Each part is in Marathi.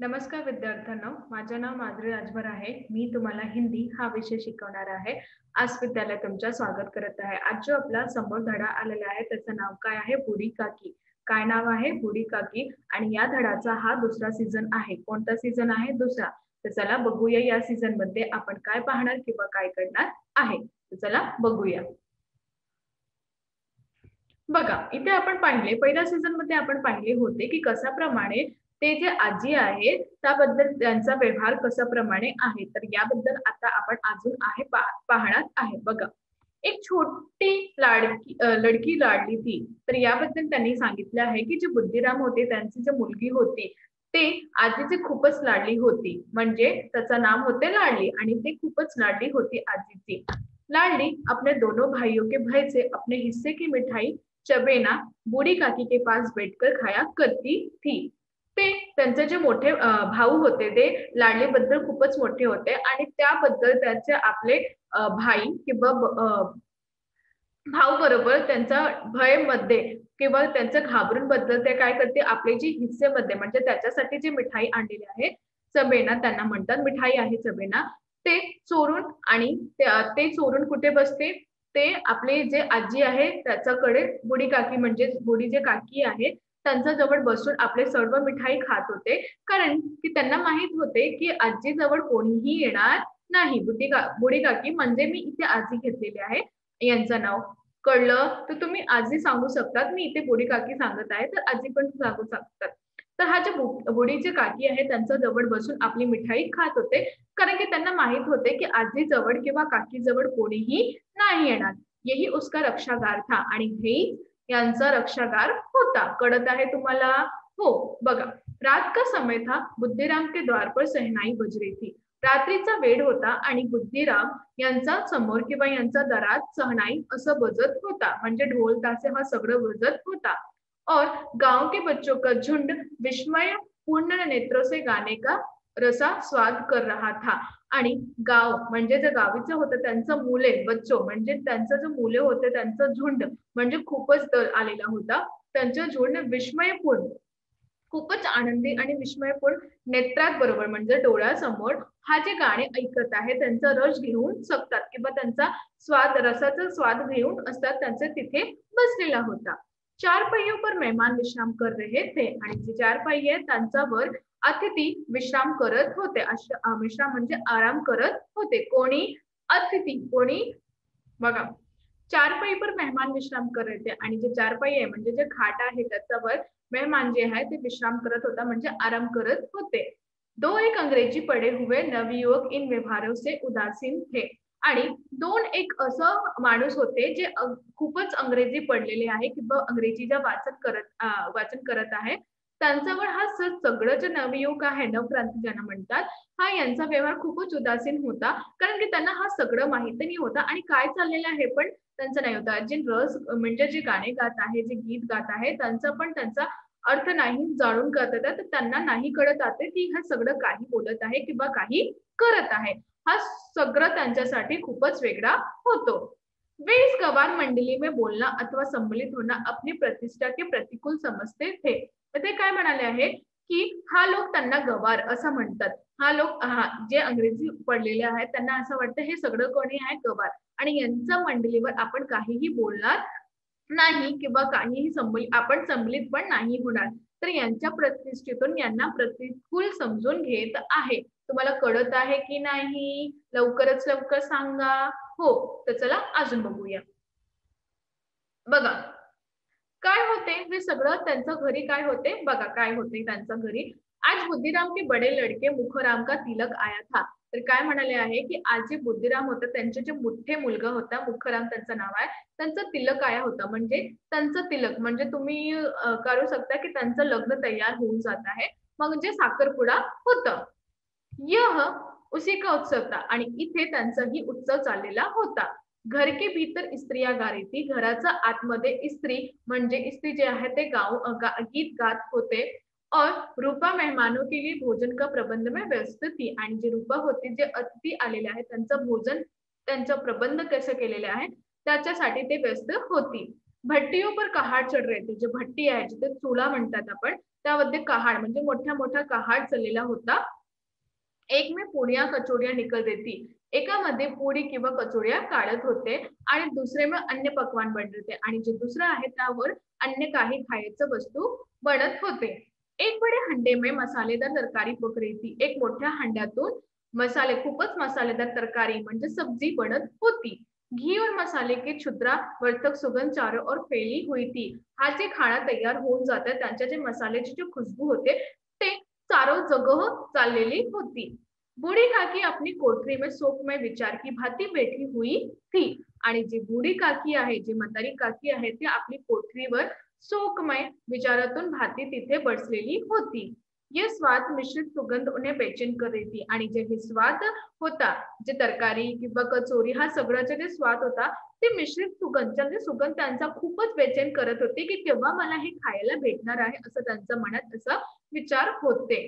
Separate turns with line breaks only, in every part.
नमस्कार विद्यार्थ्यांनो, माझे नाव माधुरी राजभर आहे. मी तुम्हाला हिंदी हा विषय शिकवणार आहे. आज विद्यालयात तुमचं स्वागत करत आहे. आज जो आपला समोर धडा आलेला आहे त्याचं नाव काय आहे? बूढ़ी काकी. काय नाव आहे? बूढ़ी काकी. आणि या धड्याचा हा दुसरा सीझन आहे. कोणता सीझन आहे? दुसरा. तर चला बघूया या सीझन मध्ये आपण काय पाहणार किंवा काय करणार आहे. तर चला बघूया. बघा, इथे आपण पाहिले पहिल्या सीझन मध्ये आपण पाहिले होते की कशाप्रमाणे ते जे आजी आहेत त्याबद्दल त्यांचा व्यवहार कशाप्रमाणे आहे. तर याबद्दल आता आपण अजून पाहणार आहे. बघा, एक छोटी लडकी लाडली थी. तर याबद्दल त्यांनी सांगितले आहे की जे बुद्धिराम होते त्यांची जी मुलगी होती ते आजीची खूपच लाडली होती. म्हणजे त्याचं नाव होते लाडली आणि ते खूपच लाडली होती आजीची. लाडली अपने दोनों भाइयों के भय से अपने हिस्से की मिठाई चबेना बूढ़ी काकी के पास बैठकर खाया करती थी. ते त्यांचे जे मोठे भाऊ होते ते लाडलीबद्दल खूपच मोठे होते आणि त्याबद्दल त्यांचे आपले भाई किंवा भाऊ बरोबर त्यांचा भयमध्ये किंवा त्यांच्या घाबरून बद्दल ते काय करते आपले जी हिस्सेमध्ये म्हणजे त्याच्यासाठी जी मिठाई आणलेली आहे चबेना त्यांना म्हणतात मिठाई आहे चबेना ते चोरून आणि ते चोरून कुठे बसते ते आपले जे आजी आहे त्याच्याकडे बुढी काकी म्हणजे बुढी जे काकी आहे त्यांच्या जवळ बसून आपले सर्व मिठाई खात होते कारण की त्यांना माहित होते की आजी जवळ कोणीही येणार नाही. बुढी काकी म्हणजे मी इथे आजी घेतलेली आहे यांचं नाव कळलं तर तुम्ही आजी सांगू शकतात. मी इथे बुढी काकी सांगत आहे तर आजी पण सांगू शकतात. तर हा जे बुढीचे काकी आहे त्यांच्या जवळ बसून आपली मिठाई खात होते कारण की त्यांना माहित होते की आजी जवळ किंवा काकी जवळ कोणीही नाही येणार. यही उसका रक्षागार था आणि हे यांचा रक्षागार होता. कळत आहे तुम्हाला? हो. बघा, रात का समय था. बुद्धिराम के द्वार पर शहनाई बज रही थी. रात्रीचा वेळ होता आणि बुद्धिराम यांचा समोर किंवा यांचा दरात सहनाई असं बजत होता म्हणजे ढोल तासे हा सगळं बजत होता. और गांव के बच्चों का झुंड विस्मय पूर्ण नेत्रों से गाने का रसा स्वाद कर रहा था. आणि गाव म्हणजे जे गावीचं होतं त्यांचं मुले बच्चो म्हणजे त्यांचं जे मुले होते त्यांचं झुंड म्हणजे खूपच दल आलेला होता. त्यांचं झुंड विस्मयपूर्ण खूपच आनंदी आणि विस्मयपूर्ण नेत्रात बरोबर म्हणजे डोळ्यासमोर हा जे गाणे ऐकत आहे त्यांचा रस घेऊन शकतात किंवा त्यांचा रसाचा स्वाद घेऊन असतात त्यांचे तिथे बसलेला होता. चार पहियों पर मेहमान विश्राम कर रहे थे आणि जे चार पहिये आहेत त्यांच्यावर अतिथी विश्राम करत होते. विश्राम म्हणजे आराम करत होते. कोणी? अतिथी. कोणी? बघा, चारपाई पर मेहमान विश्राम कर रहे थे आणि जे चारपाई आहे म्हणजे जे खाट आहे त्याच्यावर मेहमान जे आहे ते विश्राम करत होता म्हणजे आराम करत होते. दो एक अंग्रेजी पडे हुए नवयुवक इन व्यवहारों से उदासीन थे. आणि दोन एक असं माणूस होते जे खूपच अंग्रेजी पडलेले आहे किंवा अंग्रेजीचं वाचन करत आहे. त्यांच्यावर हा सगळं जे नवयुवक आहे नवक्रांती ज्यांना म्हणतात हा यांचा व्यवहार खूपच उदासीन होता कारण की त्यांना हा सगळं माहिती नाही होता आणि काय चाललेलं आहे पण त्यांचं नाही होता. जे रस म्हणजे जे गाणे गात आहे जे गीत गात आहे त्यांचा पण त्यांचा अर्थ नाही जाणून करत येतात तर त्यांना नाही कळत आहे की हा सगळं काही बोलत आहे किंवा काही करत आहे. हा सगळं त्यांच्यासाठी खूपच वेगळा होतो. वे इस गवार मंडली में बोलना अथवा सम्मिलित होना अपनी प्रतिष्ठा के प्रतिकूल समजते थे. तर ते काय म्हणाले आहे की हा लोक त्यांना गवार असं म्हणतात. हा लोक जे अंग्रेजी पडलेले आहेत त्यांना असं वाटतं हे सगळं कोणी आहे गवार आणि यांच्या मंडलीवर आपण काहीही बोलणार नाही किंवा काहीही आपण सम्मिलित पण नाही होणार. तर यांच्या प्रतिष्ठेतून यांना प्रतिकूल समजून घेत आहे. तुम्हाला कळत आहे की नाही? लवकरच लवकर सांगा. हो. तर चला अजून बघूया. बघा, काय होते हे सगळं त्यांच्या घरी काय होते बघा काय होते त्यांच्या घरी. आज बुद्धिराम के बड़े लड़के मुखराम का तिलक आया था. तर काय म्हणाले आहे की आज जे बुद्धिराम होता त्यांचे जे मोठे मुलगा होता मुखराम त्यांचं नाव आहे त्यांचं तिलक आया होता म्हणजे त्यांचं तिलक म्हणजे तुम्ही करू शकता की त्यांचं लग्न तयार होऊन जात आहे म्हणजे साखरपुडा होतं. यह उसी का उत्सव था आणि इथे त्यांचाही उत्सव चाललेला होता. घर के भीतर स्त्रिया गा रही थी. घराच्या आतमध्ये स्त्री म्हणजे स्त्री जे आहे ते गीत गात होते. और रूपा मेहमानों के लिए भोजन का प्रबंध में व्यस्त थी आणि जे रूपा होती जे अतिथी आलेले आहेत त्यांचं प्रबंध कसं केलेले आहे त्याच्यासाठी ते व्यस्त होती. भट्टियों पर कहाड़ चढ रहे थे. जे भट्टी आहे, जिथे चुला म्हणतात आपण, त्यामध्ये कहाड म्हणजे मोठ्या मोठा कहाड चाललेला होता. एक में पुड़िया कचौड़ियाँ निकल रही थी. एकामध्ये पोळी किंवा कचोऱ्या काढत होते आणि दुसरे में अन्य पकवान बन रहे थे आणि जे दुसरं आहे त्यावर अन्य काही खायचं वस्तू बनत होते. एक बड़े हंडे में मसालेदार तरकारी पक रही थी. एक मोठ्या हंड्यातून मसाले खूपच मसालेदार तरकारी म्हणजे सब्जी बनत होती. घी और मसाले की क्षुद्रावर्तक सुगंध चारों ओर फैली हुई थी. हा जे खाना तयार होऊन जातं त्यांच्या जे मसाल्याची जी खुशबू होते ते चारों जगह चाललेली होती. बूढ़ी काकी अपनी कोठरी में शोकमय विचार की भांति बैठी हुई थी आणि जी बूढ़ी काकी आहे, जी म्हातारी काकी आहे ती आपली कोठरीवर शोकमय विचारातून भांति तिथे बसलेली होती. ये स्वाद मिश्रित सुगंध उन्हें बेचैन कर रही थी आणि जे हे स्वाद होता, जे तरकारी किंवा कचोरी हा सगळ्याचा जे स्वाद होता ते मिश्रित सुगंध म्हणजे सुगंध त्यांचा खूपच बेचैन करत होते की केव्हा मला हे खायला भेटणार आहे असं त्यांच्या मनात असं विचार होते.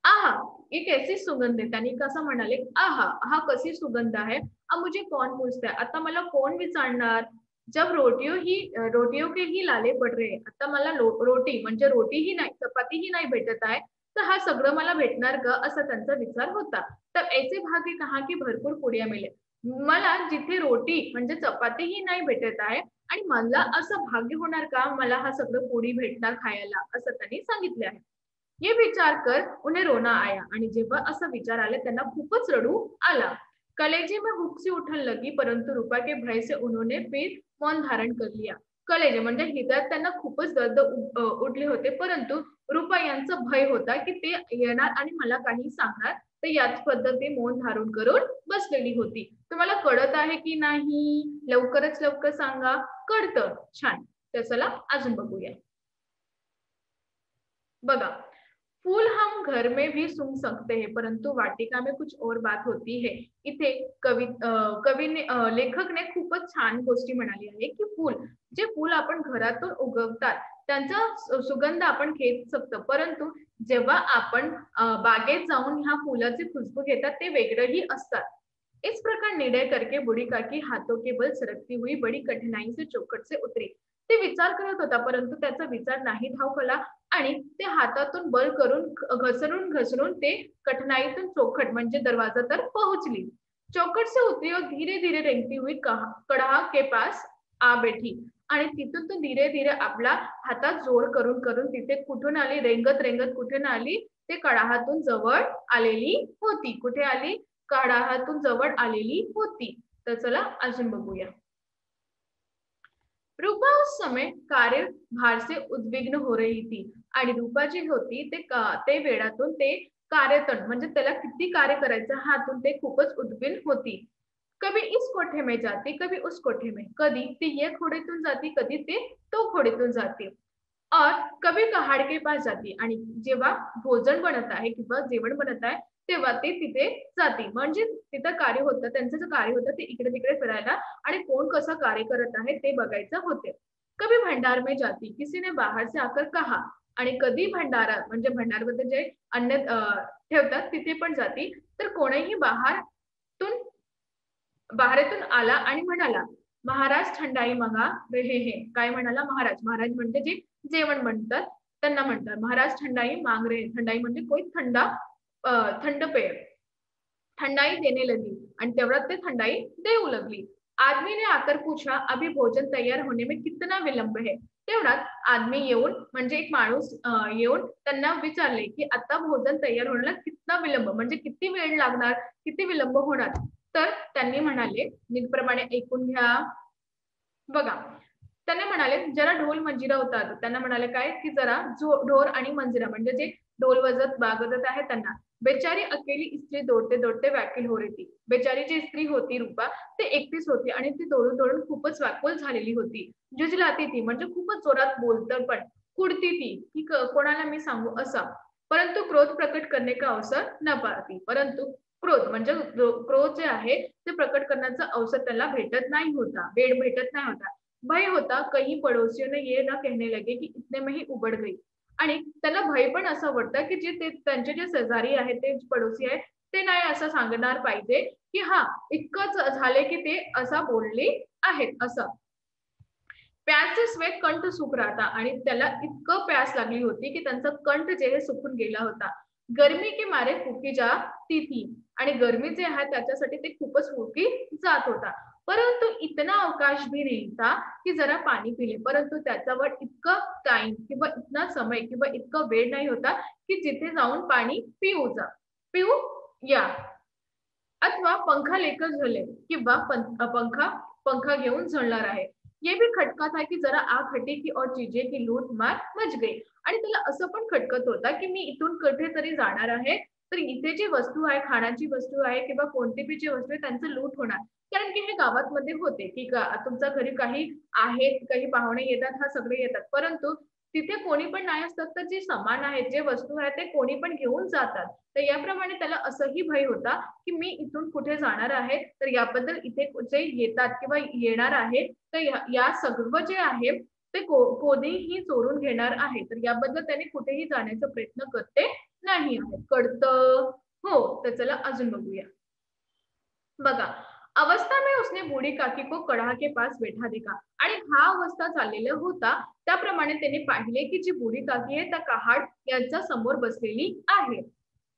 आहा! ये कैसी सुगंध है. त्यांनी कसं म्हणाले, आहा! हा कशी सुगंध आहे. अब मुझे कौन पूछता है. आता मला कोण विचारणार. जब रोटियों के ही लाले पड रहे हैं. आता मला रोटी म्हणजे रोटीही नाही, चपातीही नाही भेटत आहे. तर हा सगळं मला भेटणार का? असा त्यांचा विचार होता. तर ऐसे भाग्य कहाँ की भरपूर पुड्या मिले. मला जिथे रोटी म्हणजे चपातीही नाही भेटत आहे आणि मला असं भाग्य होणार का मला हा सगळं पोळी भेटणार खायला, असं त्यांनी सांगितले आहे. ये विचार कर उन्हें रोना आया आणि जेव्हा असा विचार आला त्यांना खूपच रडू आला. कलेजे में हुक सी उठने लगी परंतु रूपा के भय से उन्होंने फिर मौन धारण कर लिया. कलेजे म्हणजे हृदयात त्यांना खूपच दर्द उठले होते परंतु रूपा यांचं भय होता की ते येणार आणि मला काही सांगणार तर याच पद्धती मौन धारण करून बसलेली होती. तुम्हाला कळत आहे की नाही? लवकरच लवकर सांगा. कळतं. छान. तर चला अजून बघूया. बघा फूल हम घर में भी सूंघ सकते हैं परंतु वाटिका में कुछ और बात होती है. इथे लेखकने खूपच छान गोष्टी म्हणाली आहे की जे फूल आपण घरातून उगवतात त्यांचा सुगंध आपण घेत शकतो परंतु जेव्हा आपण बागेत जाऊन ह्या फुलाची खुशबू घेतात ते वेगळंही असतात. इस प्रकार निर्णय करके बूढ़ी काकी हाथों के बल सरकती हुई बड़ी कठिनाई से चौखट से उतरी. ते विचार करत होता परंतु त्याचा विचार नाही ठाऊकला आणि ते हातातून बल करून घसरून घसरून ते कठिनाईतून चौखट म्हणजे दरवाजा तर पोहोचली. चौखट से उतरी और धीरे धीरे रेंगती हुई कड़ाह के पास आ बैठी आणि तिथून तो धीरे धीरे आपला हातात जोर करून करून तिथे कुठून आली रेंगत रेंगत कुठून आली ते कडाहातून जवळ आलेली होती. कुठे आली? कडाहातून जवळ आलेली होती. तर चला अजून बघूया. रूपा उस समय कार्यभार से उद्विग्न हो रही थी आणि रूपा जी होती ते वेळातून ते कार्यतण म्हणजे त्याला किती कार्य करायचं हातून ते खूपच उद्विग्न होती. कभी इस कोठे में जाती कभी उस कोठे में. कधी ती या खोडीतून जाती कधी ते तो खोडीतून जाते. और कभी पहाड़ के पास जाती आणि जेव्हा भोजन बनत आहे किंवा जेवण बनत आहे तेव्हा ते तिथे जाती. म्हणजे तिथं कार्य होतं त्यांचं जे कार्य होतं ते इकडे तिकडे फिरायला आणि कोण कसं कार्य करत आहे ते बघायचं होते. कभी भंडार में जाती किसी ने बाहर से आकर कहा आणि कधी भंडारा म्हणजे भंडारमध्ये जे अन्न ठेवतात तिथे पण जाती. तर कोणीही बाहेरून आला आणि म्हणाला महाराज थंडाई मागा रहे हैं. काय म्हणाला? महाराज. महाराज म्हणजे जे जेवण म्हणतात त्यांना म्हणतात महाराज थंडाई मांग रहे. थंडाई म्हणजे कोई थंड पेय. ठंडाई देने लगी आणि तेवढ्यात ते थंडाई देऊ लागली. आदमी ने आकर पूछा अभी भोजन तैयार होने में कितना विलंब है. तेवढ्यात आदमी येऊन म्हणजे एक माणूस येऊन त्यांना विचारले की आता भोजन तयार होण्याला कितना विलंब म्हणजे किती वेळ लागणार, किती विलंब होणार. तर त्यांनी म्हणाले नीटप्रमाणे ऐकून घ्या. बघा त्यांना म्हणाले जरा ढोल मंजिरा होतात. त्यांना म्हणाले काय की जरा ढोल आणि मंजिरा म्हणजे जे ढोल वाजत आहे त्यांना. बेचारी अकेली स्त्री दौड़ते दौड़ते व्याकुल हो रही थी. बेचारी जी स्त्री होती रूपा ते एकटीच होती आणि ती दौडून दौडून खूपच व्याकुल झालेली होती. जुजलाती ती म्हणजे खूपच जोरात बोलतं पण कुडती ती की कोणाला मी सांगू असं. परंतु क्रोध प्रकट करणे का अवसर न पाती. परंतु क्रोध म्हणजे क्रोध जे आहे ते प्रकट करण्याचा अवसर त्याला भेटत नाही होता. वेळ भेटत नाही होता. भय होता कहीं पड़ोसियों ने ये ना कहने लगे की इतने में ही उबड गई. आणि त्याला भय पण असं वाटतं की जे त्यांचे जे शेजारी आहेत ते पडोसी आहेत ते नाही असं सांगणार पाहिजे की हा इतकंच झाले की ते असं बोलले आहेत असं. प्यासेच वे कंठ सुख राहता आणि त्याला इतकं प्यास लागली होती की त्यांचा कंठ जे हे सुकून गेला होता. गरमी के मारे फुकी जा ती थी आणि गरमी जे आहे त्याच्यासाठी ते खूपच फुकी जात होता. परंतु इतना अवकाश भी नहीं था की जरा पाणी पिले. परंतु त्याच्यावर इतकं टाईम किंवा इतना समय किंवा इतका वेळ नाही होता की जिथे जाऊन पाणी पिऊ या. अथवा पंखा लेकर झले किंवा पंखा पंखा घेऊन झळणार आहे. ये भी खटका था की जरा आग हटी की और चीजें की लूट मार मच गई आणि त्याला असं पण खटकत होता की मी इथून कुठेतरी जाणार आहे तर इथे जी वस्तू आहे खाण्याची वस्तू आहे किंवा कोणती बी जी वस्तू आहे त्यांचं लूट होणार. कारण की हे गावात होते की तुमच्या घरी काही आहेत काही पाहुणे येतात हा सगळे येतात परंतु तिथे कोणी पण नाही असतात तर जे सामान आहेत जे वस्तू आहेत ते कोणी पण घेऊन जातात. तर याप्रमाणे त्याला असंही भय होता की मी इथून कुठे जाणार आहे तर याबद्दल इथे जे येतात किंवा येणार आहे तर या सर्व जे आहे ते कोणीही चोरून घेणार आहे. तर याबद्दल त्याने कुठेही जाण्याचा प्रयत्न करते नाही आहे. कळतं? हो. तर चला अजून बघूया. बघा, अवस्था में उसने बूढ़ी काकी को कढ़ा के पास बैठा देखा आणि हा अवस्था चाललेला होता त्याप्रमाणे त्याने पाहिले की जी बूढ़ी काकी आहे त्या कहाड यांच्या समोर बसलेली आहे.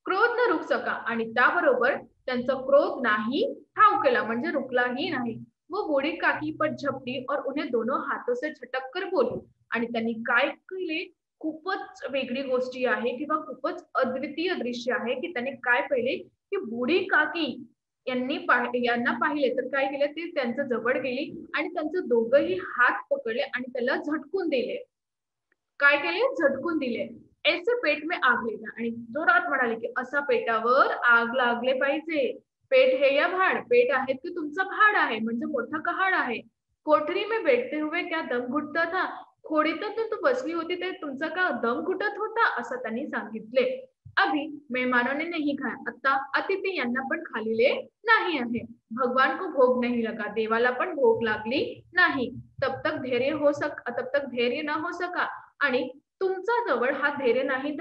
क्रोध न रुक सका आणि त्याबरोबर त्यांचा क्रोध नाही ठाव केला म्हणजे रुकलाही नाही. वो बूढ़ी काकी पर झपटी और उन्हें दोनों हाथों से झटक कर बोली आणि त्यांनी काय केले खूपच वेगळी गोष्टी आहे किंवा खूपच अद्वितीय दृश्य आहे की त्याने काय पाहिले की बूढ़ी काकी यांना पाहिले तर काय केलं ते त्यांच्या जवळ गेली आणि त्यांचे दोघंही हात पकडले आणि त्याला झटकून दिले. काय केले झटकून दिले. ऐसे पेट में आग लेगा आणि जोरात म्हणाले की असा पेटावर आग लागले पाहिजे. पेट है या भाड पेट आहे की तुमचा भाड आहे म्हणजे मोठा कहाड आहे. कोठरी में बैठते हुए क्या दम घुटता था खोडीतच तू बसली होती ते तुमचा का दम घुटत होता असं त्यांनी सांगितले. अभी मेहमानों ने नहीं खाया आता अतिथी यांना पण खाल्लेले नाही आहे. भगवान को भोग नहीं लगा देवाला पण भोग लागली नाही. तब तक धैर्य न हो सका आणि तुमचा जवळ हा धैर्य नाही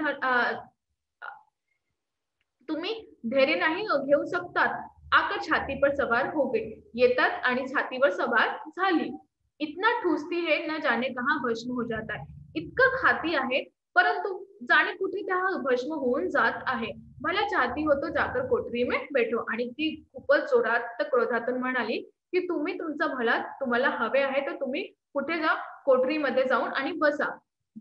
तुम्ही धैर्य नाही घेऊ शकतात. आकर छाती पर सवार हो गई येतात आणि छातीवर सवार झाली. इतना ठूसती है न जाने कहां भस्म हो जाता है. इतकं खाती आहे परंतु जाणे कुठे त्या भस्म होऊन जात आहे. मला चाहती हो तो जाकर कोठरी में बैठो आणि ती खूपच जोरात क्रोधातून म्हणाली की तुम्ही तुमचा भला तुम्हाला हवे आहे तर तुम्ही कुठे जा कोठरीमध्ये जाऊन आणि बसा.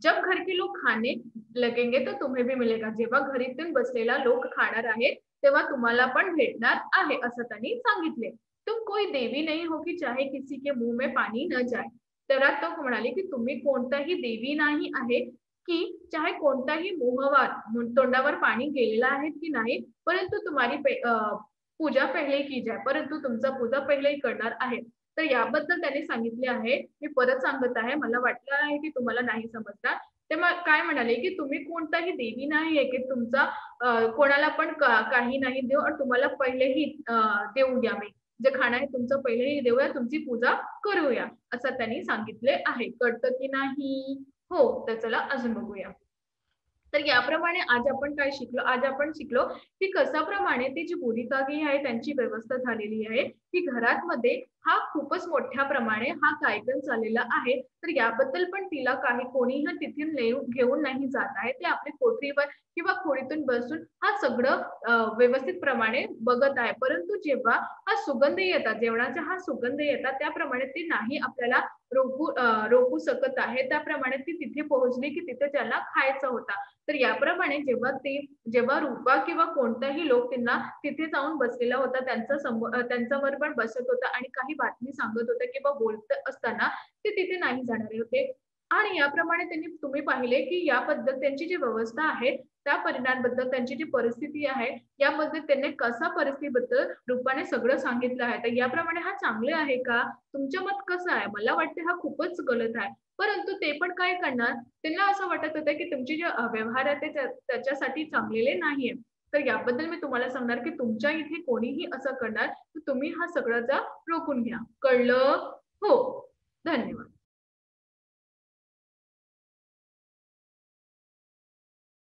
जब घर के लोग खाने लगेंगे तो तुम्हें भी मिलेगा. जेव्हा घरीतून बसलेला लोक खाणार आहे तेव्हा तुम्हाला पण भेटणार आहे असं त्यांनी सांगितले. तुम कोई देवी नहीं हो की चाहे किसी के मुंह में पानी न जाए. तेव्हा तो म्हणाले की तुम्ही कोणताही देवी नाही आहे की चाहे कोणताही मोहवार तोंडावर पाणी गेलेला आहे की नाही परंतु तुम्हारी पूजा पहिले की जाय परंतु तुमचा पूजा पहिलेही करणार आहे. तर याबद्दल त्यांनी सांगितले आहे. मी परत सांगत आहे मला वाटलं आहे की तुम्हाला नाही समजणार. तेव्हा काय म्हणाले की तुम्ही कोणताही देवी नाही आहे की तुमचा कोणाला पण काही नाही देऊ आणि तुम्हाला पहिलेही देऊया मी जे खाणं आहे तुमचं पहिलेही देऊया तुमची पूजा करूया असं त्यांनी सांगितले आहे. कळतं की नाही? हो. तर चला अजून बघूया. तर याप्रमाणे आज आपण शिकलो की कशाप्रमाणे ती जी भूमिकागी आहे त्यांची व्यवस्था झालेली आहे की घरामध्ये हा खूपच मोठ्या प्रमाणे हा कार्यक्रम चाललेला आहे. तर याबद्दल पण तिला काही कोणीही तिथून घेऊन नाही जात आहे. ते आपल्या कोठरीवर किंवा खोडीतून बसून हा सगळं व्यवस्थित प्रमाणे बघत आहे. परंतु जेव्हा हा सुगंध येतात जेवणाचा हा सुगंध येतात त्याप्रमाणे ती नाही आपल्याला रोखू शकत आहे. त्याप्रमाणे ती तिथे पोहोचली की तिथे त्याला खायचा होता. तर याप्रमाणे जेव्हा रूपा किंवा कोणताही लोक त्यांना तिथे जाऊन बसलेला होता त्यांच्यावर पण बसत होता आणि काही बातमी सांगत होता किंवा बोलत असताना ते तिथे नाही जाणारे होते. आणि याप्रमाणे तुम्ही पाहिले की याबद्दल त्यांची जी व्यवस्था आहे त्या परिणामाबद्दल त्यांची जी परिस्थिती आहे याबद्दल त्यांनी कसा परिस्थितीबद्दल रूपाने सगळं सांगितलं आहे. तर याप्रमाणे हा चांगले आहे का? तुमच्या मत कसं आहे? मला वाटते हा खूपच गलत आहे. परंतु ते पण काय करणार त्यांना असं वाटत होतं की तुमचे जे व्यवहार आहे ते त्याच्यासाठी चांगलेले नाहीये. तर याबद्दल मी तुम्हाला सांगणार की तुमच्या इथे कोणीही असं करणार तर तुम्ही हा सगळ्याचा रोखून घ्या. कळलं? हो. धन्यवाद.